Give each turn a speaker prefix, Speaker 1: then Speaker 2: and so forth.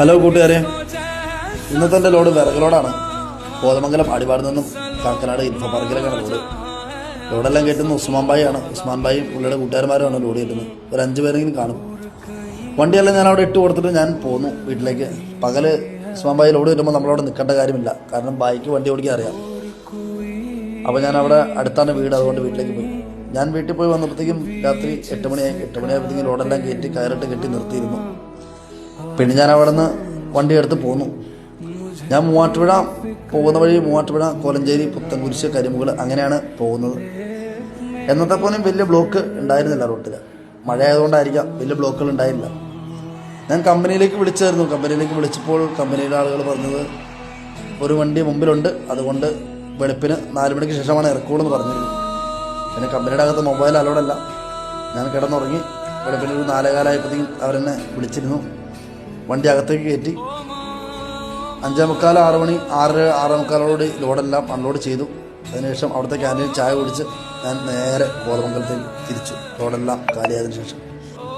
Speaker 1: Hello കൂട്ടുകാരെ, ഇന്നത്തെ എൻ്റെ ലോഡ് വിറക് ലോഡാണ്. കോതമംഗലം അടിവാട് നിന്നും കാക്കനാട് ഇൻഫോ പാർക്കിലേക്കാണ് ലോഡ്. ലോഡെല്ലാം കയറ്റുന്നത് ഉസ്മാൻ ഭായിയാണ്. ഉസ്മാൻ ഭായിയും പുള്ളിയുടെ കൂട്ടുകാരന്മാരുമാണ് ലോഡ് കയറ്റുന്നത്. ഒരു 5 പേരെങ്കിലും കാണും. വണ്ടിയെല്ലാം ഞാൻ അവിടെ ഇട്ട് കൊടുത്തിട്ട് ഞാൻ പോന്നു വീട്ടിലേക്ക്. പകല് ഉസ്മാൻ ഭായി ലോഡ് കയറ്റുമ്പോൾ നമ്മളവിടെ നിൽക്കേണ്ട കാര്യമില്ല, കാരണം ബായിക്ക് വണ്ടി ഓടിക്കാൻ അറിയാം. അപ്പോൾ ഞാൻ അവിടെ അടുത്താണ് വീട്, അതുകൊണ്ട് വീട്ടിലേക്ക് പോയി. ഞാൻ വീട്ടിൽ പോയി വന്നപ്പോഴത്തേക്കും രാത്രി 8 മണിയായി. 8 മണിയായപ്പോഴത്തേക്കും ലോഡെല്ലാം കയറ്റി കയറിട്ട് കെട്ടി നിർത്തിയിരുന്നു. പിന്നെ ഞാൻ അവിടെ നിന്ന് വണ്ടി എടുത്ത് പോന്നു. ഞാൻ മൂവാറ്റുപുഴ പോകുന്ന വഴി മൂവാറ്റുപുഴ, കോലഞ്ചേരി, പുത്തൻകുരിശ്, കരിമുകൾ അങ്ങനെയാണ് പോകുന്നത്. എന്നത്തെ പോലും വലിയ ബ്ലോക്ക് ഉണ്ടായിരുന്നില്ല റോട്ടിൽ. മഴ ആയതുകൊണ്ടായിരിക്കാം വലിയ ബ്ലോക്കുകൾ ഉണ്ടായില്ല. ഞാൻ കമ്പനിയിലേക്ക് വിളിച്ചായിരുന്നു. കമ്പനിയിലേക്ക് വിളിച്ചപ്പോൾ കമ്പനിയിലെ ആളുകൾ പറഞ്ഞത് ഒരു വണ്ടി മുമ്പിലുണ്ട്, അതുകൊണ്ട് വെളുപ്പിന് 4 മണിക്ക് ശേഷമാണ് ഇറക്കുള്ളൂ പറഞ്ഞിരുന്നു. പിന്നെ കമ്പനിയുടെ അകത്ത് മൊബൈൽ അലോഡല്ല. ഞാൻ കിടന്നുറങ്ങി. വെളുപ്പിന് ഒരു 4:15 അവരെന്നെ വിളിച്ചിരുന്നു. വണ്ടി അകത്തേക്ക് കയറ്റി 5:45, 6 മണി, 6, 6:45 ലോഡെല്ലാം അൺലോഡ് ചെയ്തു. അതിനുശേഷം അവിടുത്തെ ക്യാൻറ്റീനിൽ ചായ കുടിച്ച് ഞാൻ നേരെ കോതമംഗലത്തേക്ക് തിരിച്ചു, ലോഡെല്ലാം കാലിയായതിനു ശേഷം.